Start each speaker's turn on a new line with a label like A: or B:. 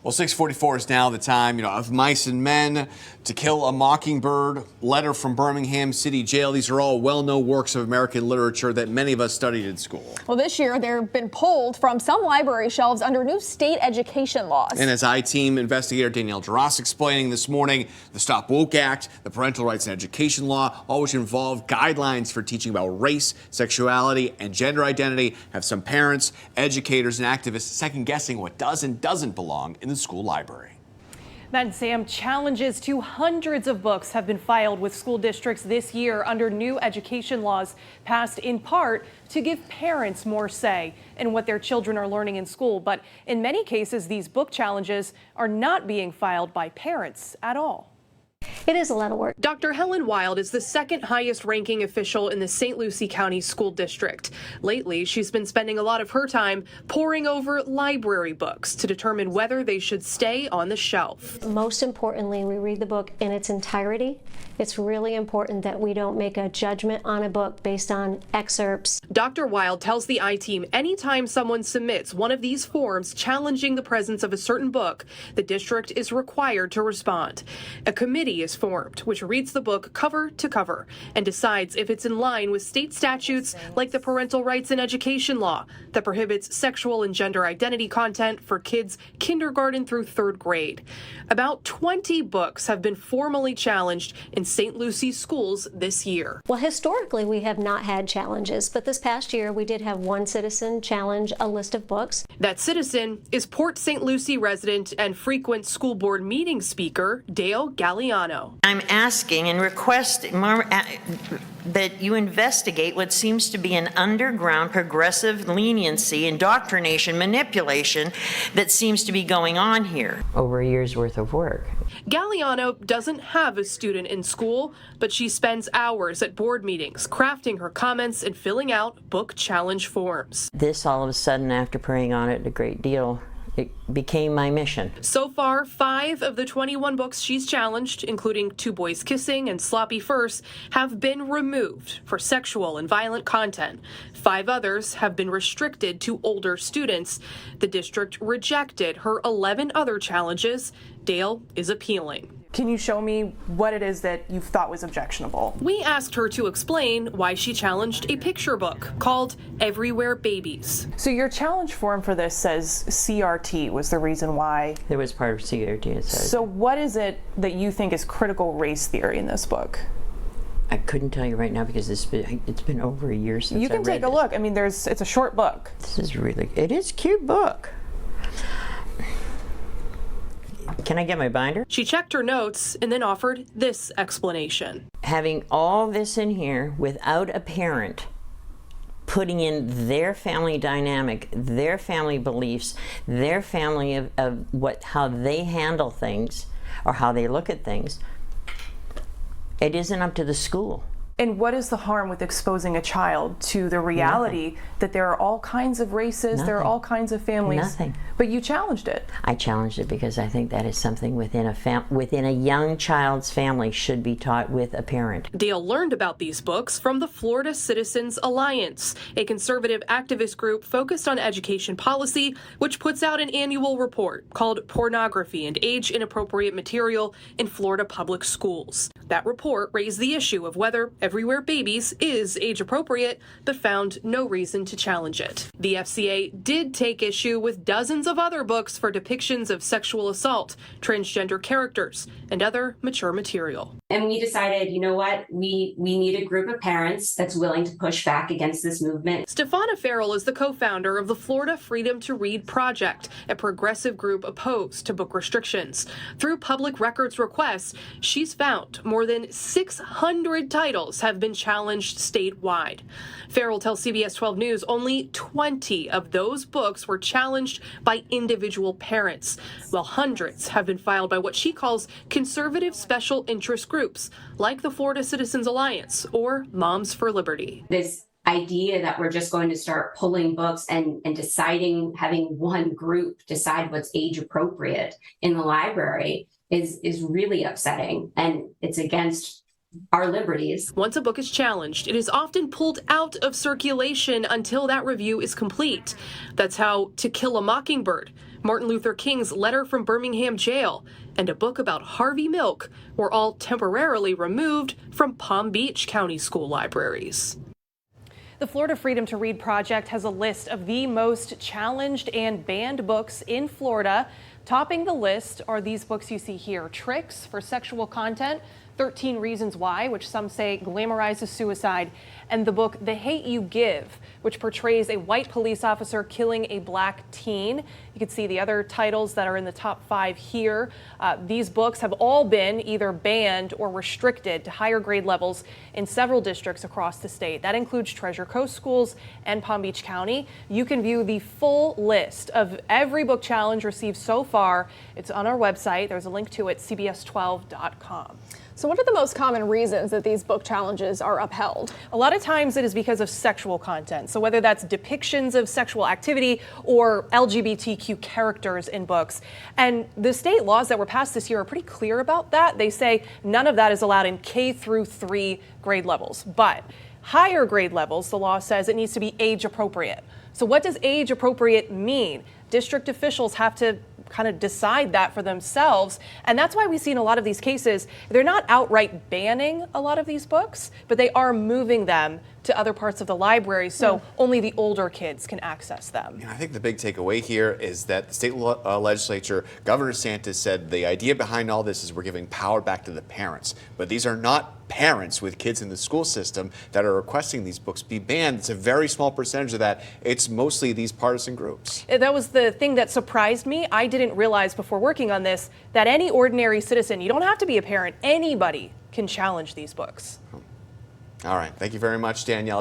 A: Well, 6:44 is now the time, of Mice and Men, To Kill a Mockingbird, Letter from Birmingham City Jail. These are all well-known works of American literature that many of us studied in school.
B: Well, this year they've been pulled from some library shelves under new state education laws.
A: And as I-Team investigator Danielle Duras explaining this morning, the Stop Woke Act, the Parental Rights and Education Law, all which involve guidelines for teaching about race, sexuality, and gender identity, have some parents, educators, and activists second-guessing what does and doesn't belong in the school library.
C: Then, Sam, challenges to hundreds of books have been filed with school districts this year under new education laws passed in part to give parents more say in what their children are learning in school. But in many cases, these book challenges are not being filed by parents at all.
D: It is a lot of work.
C: Dr. Helen Wild is the second highest ranking official in the St. Lucie County School District. Lately, she's been spending a lot of her time poring over library books to determine whether they should stay on the shelf.
D: Most importantly, we read the book in its entirety. It's really important that we don't make a judgment on a book based on excerpts.
C: Dr. Wild tells the I-Team anytime someone submits one of these forms challenging the presence of a certain book, the district is required to respond. A committee is formed, which reads the book cover to cover and decides if it's in line with state statutes like the Parental Rights and Education Law that prohibits sexual and gender identity content for kids kindergarten through third grade. About 20 books have been formally challenged in St. Lucie schools this year.
D: Well, historically, we have not had challenges, but this past year we did have one citizen challenge a list of books.
C: That citizen is Port St. Lucie resident and frequent school board meeting speaker Dale Galliano.
E: I'm asking and requesting that you investigate what seems to be an underground progressive leniency, indoctrination, manipulation that seems to be going on here. Over a year's worth of work.
C: Galliano doesn't have a student in school, but she spends hours at board meetings crafting her comments and filling out book challenge forms.
E: This all of a sudden, after praying on it a great deal, it became my mission.
C: So far, 5 of the 21 books she's challenged, including Two Boys Kissing and Sloppy First, have been removed for sexual and violent content. 5 others have been restricted to older students. The district rejected her 11 other challenges. Dale is appealing.
F: Can you show me what it is that you thought was objectionable?
C: We asked her to explain why she challenged a picture book called Everywhere Babies.
F: So your challenge form for this says CRT was the reason why.
E: It was part of CRT.
F: So what is it that you think is critical race theory in this book?
E: I couldn't tell you right now because it's been over a year since I read it.
F: You can take a look. I mean, it's a short book.
E: It is a cute book. Can I get my binder?
C: She checked her notes and then offered this explanation.
E: Having all this in here without a parent putting in their family dynamic, their family beliefs, their family of how they handle things or how they look at things, it isn't up to the school.
F: And what is the harm with exposing a child to the reality that there are all kinds of races, there are all kinds of families?
E: Nothing.
F: But you challenged it.
E: I challenged it because I think that is something within a young child's family should be taught with a parent.
C: Dale learned about these books from the Florida Citizens Alliance, a conservative activist group focused on education policy, which puts out an annual report called Pornography and Age-Inappropriate Material in Florida Public Schools. That report raised the issue of whether Everywhere Babies is age-appropriate, but found no reason to challenge it. The FCA did take issue with dozens of other books for depictions of sexual assault, transgender characters, and other mature material.
G: And we decided, you know what, we need a group of parents that's willing to push back against this movement.
C: Stefana Farrell is the co-founder of the Florida Freedom to Read Project, a progressive group opposed to book restrictions. Through public records requests, she's found more than 600 titles have been challenged statewide. Farrell tells CBS 12 News only 20 of those books were challenged by individual parents, while hundreds have been filed by what she calls conservative special interest groups, like the Florida Citizens Alliance or Moms for Liberty.
G: This idea that we're just going to start pulling books and deciding, having one group decide what's age appropriate in the library is really upsetting, and it's against our liberties.
C: Once a book is challenged, it is often pulled out of circulation until that review is complete. That's how To Kill a Mockingbird, Martin Luther King's Letter from Birmingham Jail, and a book about Harvey Milk were all temporarily removed from Palm Beach County School libraries.
H: The Florida Freedom to Read Project has a list of the most challenged and banned books in Florida. Topping the list are these books you see here: Tricks for Sexual Content, 13 Reasons Why, which some say glamorizes suicide, and the book The Hate You Give, which portrays a white police officer killing a black teen. You can see the other titles that are in the top 5 here. These books have all been either banned or restricted to higher grade levels in several districts across the state. That includes Treasure Coast Schools and Palm Beach County. You can view the full list of every book challenge received so far. It's on our website. There's a link to it, cbs12.com.
B: So what are the most common reasons that these book challenges are upheld?
H: A lot of times it is because of sexual content. So whether that's depictions of sexual activity or LGBTQ characters in books. And the state laws that were passed this year are pretty clear about that. They say none of that is allowed in K through 3 grade levels. But higher grade levels, the law says it needs to be age appropriate. So what does age appropriate mean? District officials have to kind of decide that for themselves. And that's why we see in a lot of these cases, they're not outright banning a lot of these books, but they are moving them to other parts of the library, so only the older kids can access them.
A: I think the big takeaway here is that the state legislature, Governor DeSantis said the idea behind all this is we're giving power back to the parents. But these are not parents with kids in the school system that are requesting these books be banned. It's a very small percentage of that. It's mostly these partisan groups.
H: That was the thing that surprised me. I didn't realize before working on this that any ordinary citizen, you don't have to be a parent, anybody can challenge these books.
A: All right. Thank you very much, Danielle.